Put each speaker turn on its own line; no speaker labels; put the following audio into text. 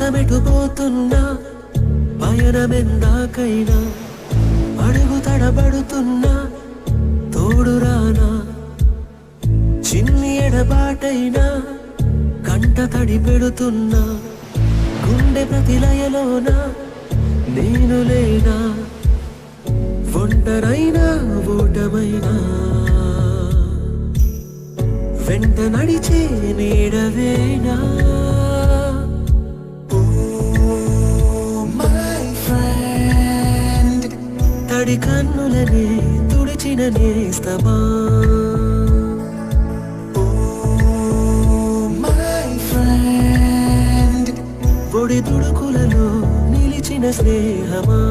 పయనమెటుపోతున్నా పయనమెందాకైనా అడుగు తడబడుతున్నా తోడురానా చిన్ని ఎడబాటైనా కంట తడి పెడుతున్నా గుండె ప్రతిలయలోన నేను లేనా ఒంటరైనా ఓటమైనా వెంట నడిచే నీడవేనా తడి కన్నులనే తుడిచిన నేస్తమా ఒడి తుడుకులలో నిలిచిన స్నేహమా